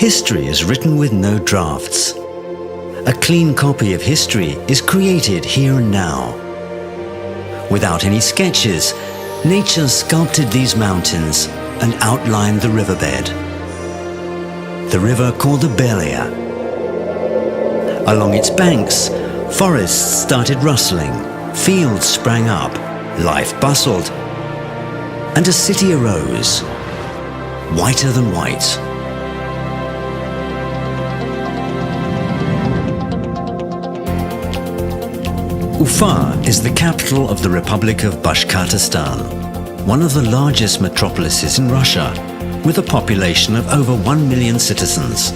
History is written with no drafts. A clean copy of history is created here and now. Without any sketches, nature sculpted these mountains and outlined the riverbed. The river called the Belia. Along its banks, forests started rustling, fields sprang up, life bustled, and a city arose, whiter than white. Ufa is the capital of the Republic of Bashkortostan, one of the largest metropolises in Russia, with a population of over 1 million citizens.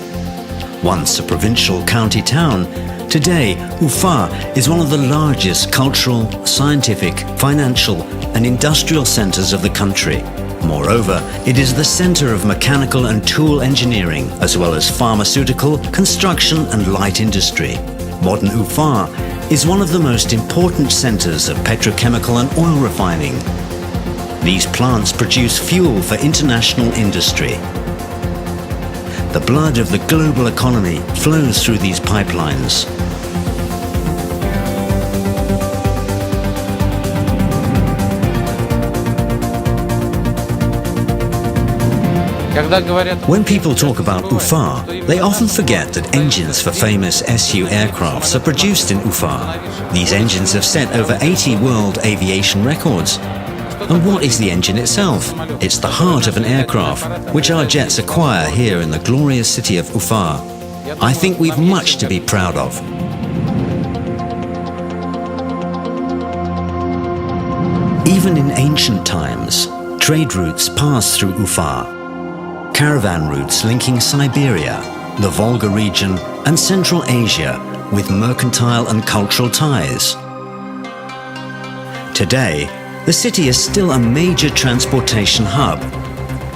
Once a provincial county town, today Ufa is one of the largest cultural, scientific, financial and industrial centers of the country. Moreover, it is the center of mechanical and tool engineering, as well as pharmaceutical, construction and light industry. Modern Ufa is one of the most important centers of petrochemical and oil refining. These plants produce fuel for international industry. The blood of the global economy flows through these pipelines. When people talk about Ufa, they often forget that engines for famous Su aircrafts are produced in Ufa. These engines have set over 80 world aviation records. And what is the engine itself? It's the heart of an aircraft, which our jets acquire here in the glorious city of Ufa. I think we've much to be proud of. Even in ancient times, trade routes passed through Ufa. Caravan routes linking Siberia, the Volga region and Central Asia with mercantile and cultural ties. Today, the city is still a major transportation hub,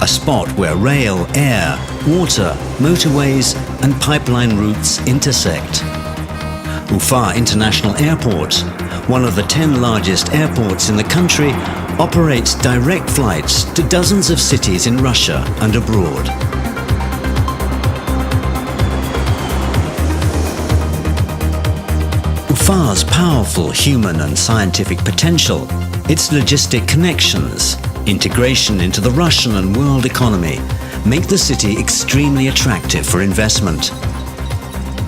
a spot where rail, air, water, motorways and pipeline routes intersect. Ufa International Airport, one of the 10 largest airports in the country, operates direct flights to dozens of cities in Russia and abroad. Ufa's powerful human and scientific potential, its logistic connections, integration into the Russian and world economy make the city extremely attractive for investment.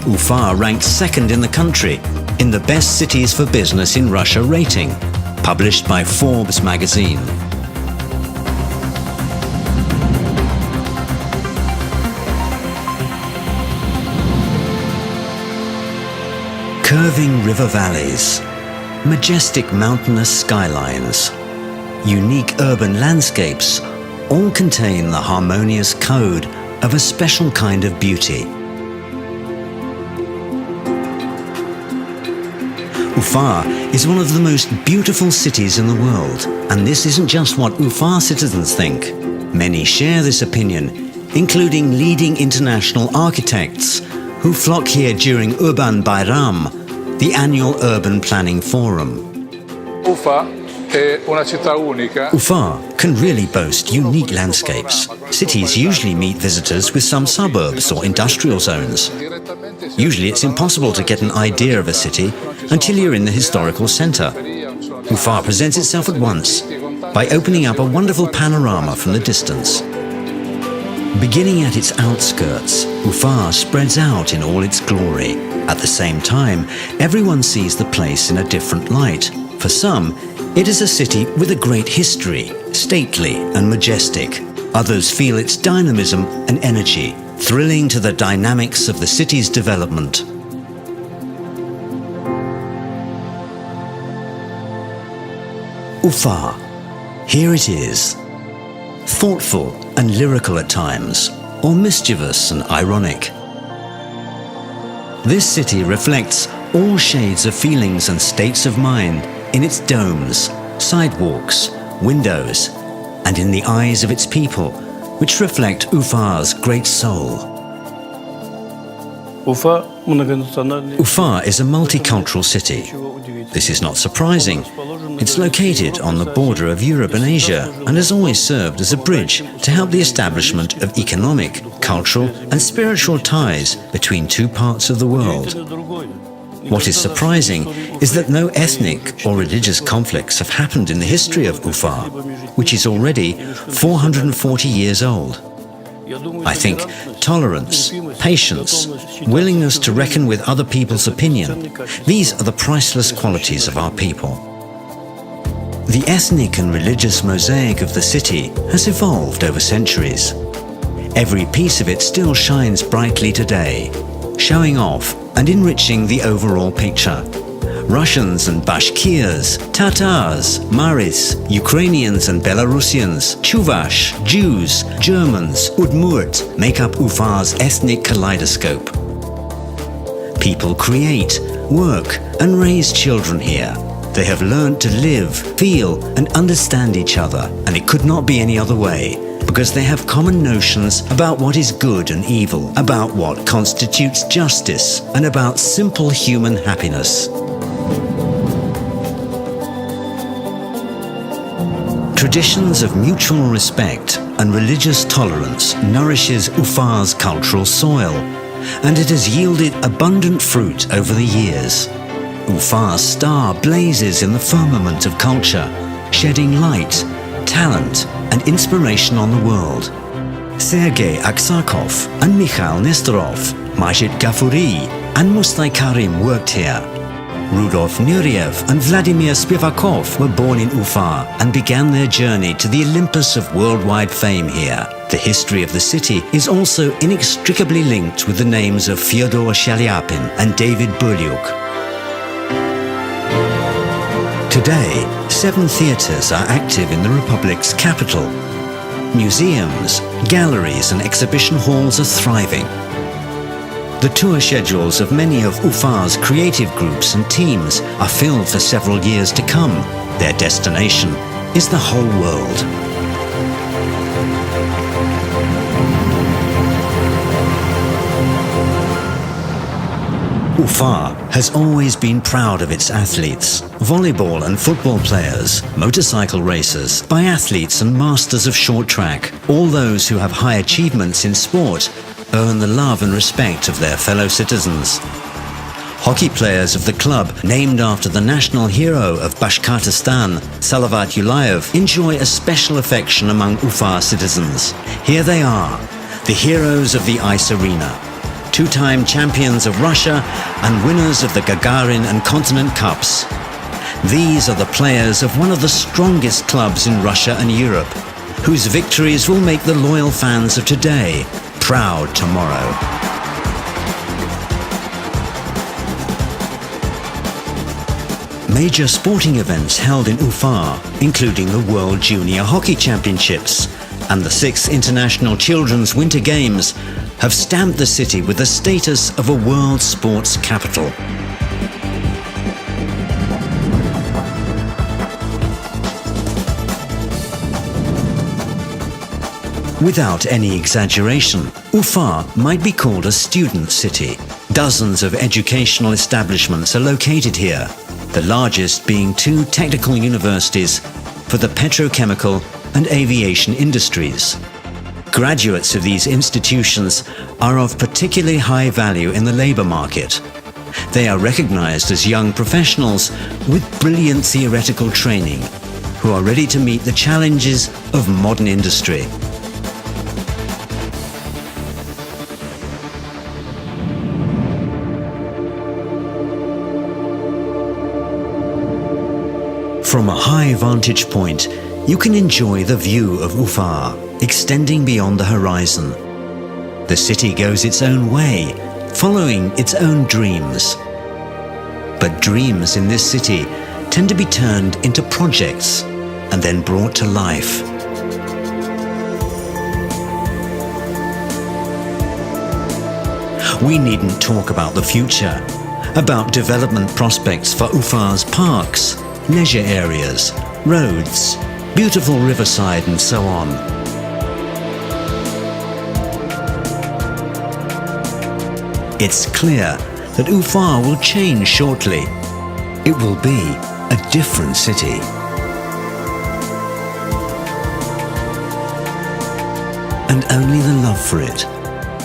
Ufa ranks second in the country in the best cities for business in Russia rating, published by Forbes magazine. Curving river valleys, majestic mountainous skylines, unique urban landscapes all contain the harmonious code of a special kind of beauty. Ufa is one of the most beautiful cities in the world, and this isn't just what Ufa citizens think. Many share this opinion, including leading international architects who flock here during Urban Bayram, the annual urban planning forum. Ufa can really boast unique landscapes. Cities usually meet visitors with some suburbs or industrial zones. Usually it's impossible to get an idea of a city until you're in the historical center. Ufa presents itself at once by opening up a wonderful panorama from the distance. Beginning at its outskirts, Ufa spreads out in all its glory. At the same time, everyone sees the place in a different light. For some, it is a city with a great history, stately and majestic. Others feel its dynamism and energy, thrilling to the dynamics of the city's development. Ufa, here it is. Thoughtful and lyrical at times, or mischievous and ironic. This city reflects all shades of feelings and states of mind in its domes, sidewalks, windows, and in the eyes of its people, which reflect Ufa's great soul. Ufa Ufa is a multicultural city. This is not surprising. It's located on the border of Europe and Asia and has always served as a bridge to help the establishment of economic, cultural and spiritual ties between two parts of the world. What is surprising is that no ethnic or religious conflicts have happened in the history of Ufa, which is already 440 years old. I think tolerance, patience, willingness to reckon with other people's opinion, these are the priceless qualities of our people. The ethnic and religious mosaic of the city has evolved over centuries. Every piece of it still shines brightly today, showing off and enriching the overall picture. Russians and Bashkirs, Tatars, Maris, Ukrainians and Belarusians, Chuvash, Jews, Germans, Udmurt make up Ufa's ethnic kaleidoscope. People create, work and raise children here. They have learned to live, feel and understand each other, and it could not be any other way, because they have common notions about what is good and evil, about what constitutes justice, and about simple human happiness. Traditions of mutual respect and religious tolerance nourishes Ufa's cultural soil, and it has yielded abundant fruit over the years. Ufa's star blazes in the firmament of culture, shedding light, talent and inspiration on the world. Sergei Aksakov and Mikhail Nestorov, Majid Gafuri and Mustai Karim worked here. Rudolf Nureyev and Vladimir Spivakov were born in Ufa and began their journey to the Olympus of worldwide fame here. The history of the city is also inextricably linked with the names of Fyodor Shaliapin and David Bulyuk. Today, 7 theatres are active in the Republic's capital. Museums, galleries and exhibition halls are thriving. The tour schedules of many of Ufa's creative groups and teams are filled for several years to come. Their destination is the whole world. Ufa has always been proud of its athletes, volleyball and football players, motorcycle racers, biathletes and masters of short track. All those who have high achievements in sport earn the love and respect of their fellow citizens. Hockey players of the club, named after the national hero of Bashkortostan, Salavat Yulayev, enjoy a special affection among Ufa citizens. Here they are, the heroes of the ice arena, two-time champions of Russia and winners of the Gagarin and Continent Cups. These are the players of one of the strongest clubs in Russia and Europe, whose victories will make the loyal fans of today proud tomorrow. Major sporting events held in Ufa, including the World Junior Hockey Championships and the 6th International Children's Winter Games, have stamped the city with the status of a world sports capital. Without any exaggeration, Ufa might be called a student city. Dozens of educational establishments are located here, the largest being 2 technical universities for the petrochemical and aviation industries. Graduates of these institutions are of particularly high value in the labor market. They are recognized as young professionals with brilliant theoretical training, who are ready to meet the challenges of modern industry. From a high vantage point, you can enjoy the view of Ufa, extending beyond the horizon. The city goes its own way, following its own dreams. But dreams in this city tend to be turned into projects and then brought to life. We needn't talk about the future, about development prospects for Ufa's parks, leisure areas, roads, beautiful riverside and so on. It's clear that Ufa will change shortly. It will be a different city. And only the love for it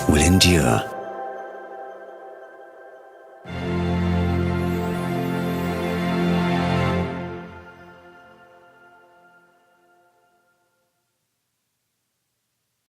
will endure.